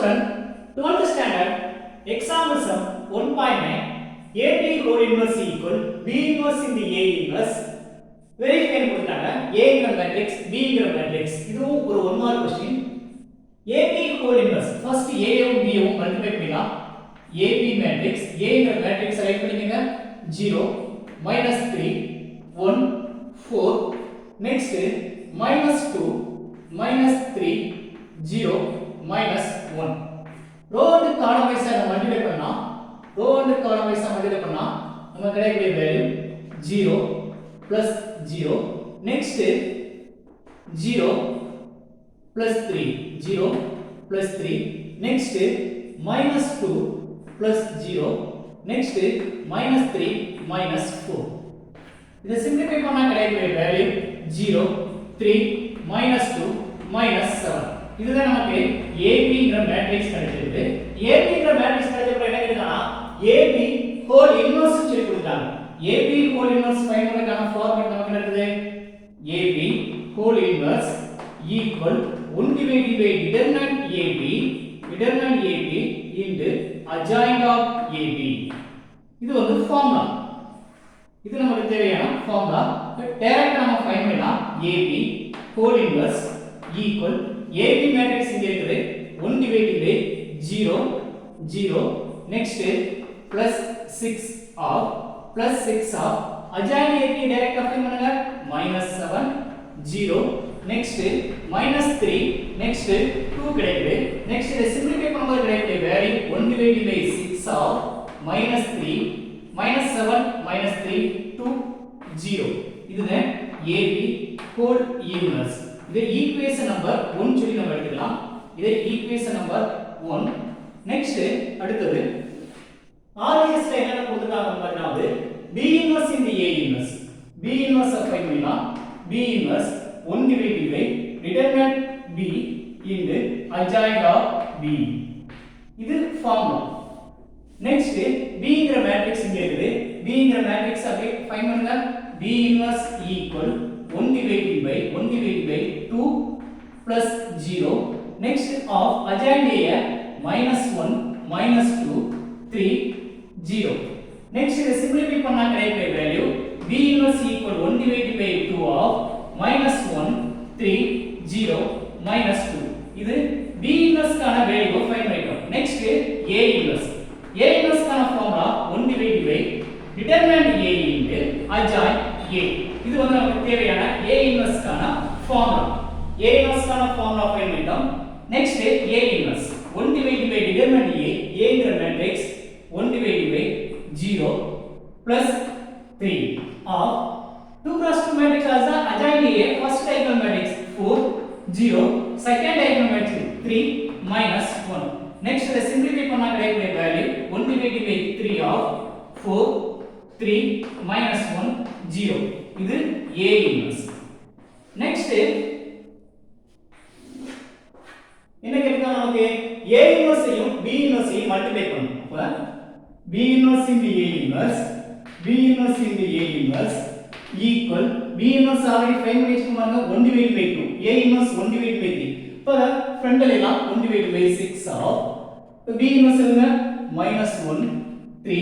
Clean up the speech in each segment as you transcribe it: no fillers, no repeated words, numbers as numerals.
student, 12th standard, example sum 1.9, AB whole inverse equal B inverse into A inverse. Verify கொடுத்தாங்க A ங்கற matrix B ங்கற matrix. இதுவும் ஒரு 1 mark question. AB whole inverse first A யும் B யும் multiply பண்ணிடலாம். AB matrix A ங்கற matrix select பண்ணிக்கங்க. 0 -3 1 4 next -2 -3 0 -1 row and column wise multiply பண்ணா row and column wise multiply பண்ணா நமக்கு கிடைக்கக்கூடிய value 0 plus 0 next 0 plus 3 0 plus 3 next minus 2 plus 0 next minus 3 minus 4 இதை சிம்பிளிஃபை பண்ணா கிடைக்கக்கூடிய வேல்யூ 0 3 minus 2 minus 7 இதுதான் நமக்கு AB ங்கற மேட்ரிக்ஸ் கிடைச்சிருக்கு. AB ங்கற மேட்ரிக்ஸ் கிடைச்சப்ப என்ன கேக்குறானா AB whole inverse சொல்லி கொடுத்தாங்க. AB whole inverse ஃபைண்ட் பண்ணதுக்கான ஃபார்முலா நமக்கு இருக்குது AB whole inverse equal 1 divided by determinant AB into adjoint of AB. இது வந்து ஃபார்முலா. இது நமக்கு தேவையான ஃபார்முலா. டைரக்டா நம்ம ஃபைண்ட் பண்ணலாம் AB whole inverse equal AB matrix இங்க இருக்குது 1 divided by 0 0 next plus 6 of plus 6 of adjoint AB direct find பண்ணுங்க -7 0 next -3 next 2 கிடைக்குது next இதை சிம்பிளிஃபை பண்ணும்போது கிடைக்கக்கூடிய வேல்யூ 1 divided by 6 of -3 -7 -3 2 0 இதுதான் AB whole inverse. இது ஈக்குவேஷன் நம்பர் 1 சொல்லி நம்ம எடுத்துக்கலாம். இது ஈக்குவேஷன் நம்பர் 1. நெக்ஸ்ட் அடுத்து RHS ல என்ன கொடுத்திருக்காங்க பாத்தீங்கன்னா B inverse into A inverse. B inverse find பண்ணலாம். B inverse 1 divided by determinant B into adjoint of B. இது ஃபார்முலா. நெக்ஸ்ட் B ங்கற மேட்ரிக்ஸ் இங்க இருக்குது. B ங்கற மேட்ரிக்ஸ் அப்படியே ஃபைண்ட் பண்ணுங்க. B inverse equal 1 divided by 2 plus 0 next of adjoint A -1 -2 3 0 next இதை simplify பண்ணா கிடைக்கிற value B inverse equal 1 divided by 2 of -1 3 0 -2 இது B inverse கான வேல்யூ ஃபைண்ட் பண்ணிட்டோம். நெக்ஸ்ட் A inverse கான formula 1 divided by determinant A into adjoint A. இது வந்து நமக்கு தேவையான A inverse கான ஃபார்முலா. A inverse கான ஃபார்முலா ஃபைண்ட் பண்ணிட்டோம். Next A inverse 1 divided by determinant A ங்கற matrix 1 divided by 0 plus 3 of 2 cross 2 matrix as the adjoint A first diagonal matrix 4 0 second diagonal matrix 3 minus 1 next இதை simplify பண்ணா கிடைக்கக்கூடிய value 1 divided by 3 of 4 3 minus 1 0 இது A inverse. next என்ன கேக்குறாங்க நமக்கு A inverse ஐயும் B inverse ஐயும் multiply பண்ணனும். அப்ப B inverse into A inverse equal B inverse already find பண்ணி வச்சிருக்காங்க 1 divided by 2 A inverse 1 divided by 3 இப்ப ஃப்ரண்டல எல்லாம் 1 divided by 6 of B inverse என்ன -1 3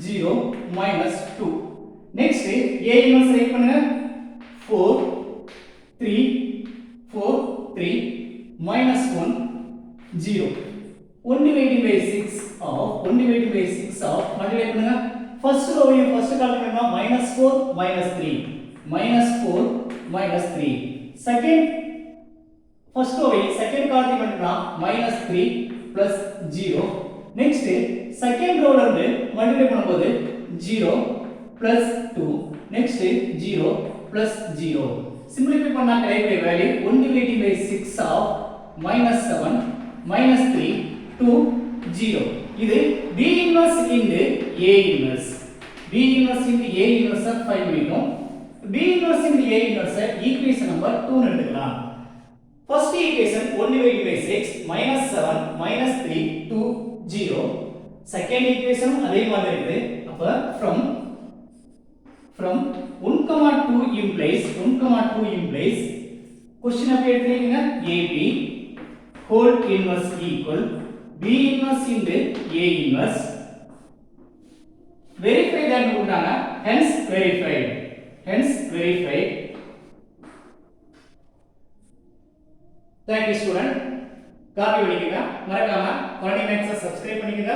0 -2 next A inverse ரைட் பண்ணுங்க 4 3 4 3 -1 0 1 divided by 6 of மல்டிப்ளை பண்ணுங்க ஃபர்ஸ்ட் ரோவையும் ஃபர்ஸ்ட் காலத்தையும் என்ன -4 -3 second first ரோவை செகண்ட் காலத்தையும் மட்டும்னா -3 0 நெக்ஸ்ட் செகண்ட் ரோல இருந்து மல்டிப்ளை பண்ணும்போது 0 2 நெக்ஸ்ட் 0 0 சிம்பிளிஃபை பண்ணா கிடைக்கக்கூடிய வேல்யூ 1 divided by 6 of -7 -3 2 0 இது B inverse into A inverse find பண்ணிட்டோம். B inverse into A inverse equation number 2 ன்னு எடுத்துக்கலாம். First equation 1 divided by 6 -7 -3 2 0 second equation அதே மாதிரி இருக்குது. அப்ப from 1, 2 implies question அப்படி எடுத்துக்கீங்க AB whole inverse equal B inverse into A inverse. Verify that கொடுத்தாங்க, hence verified. Hence verified. Thank you student. Copy பண்ணிக்கங்க, மறக்காம 20 Maths சப்ஸ்கிரைப் பண்ணிக்கங்க.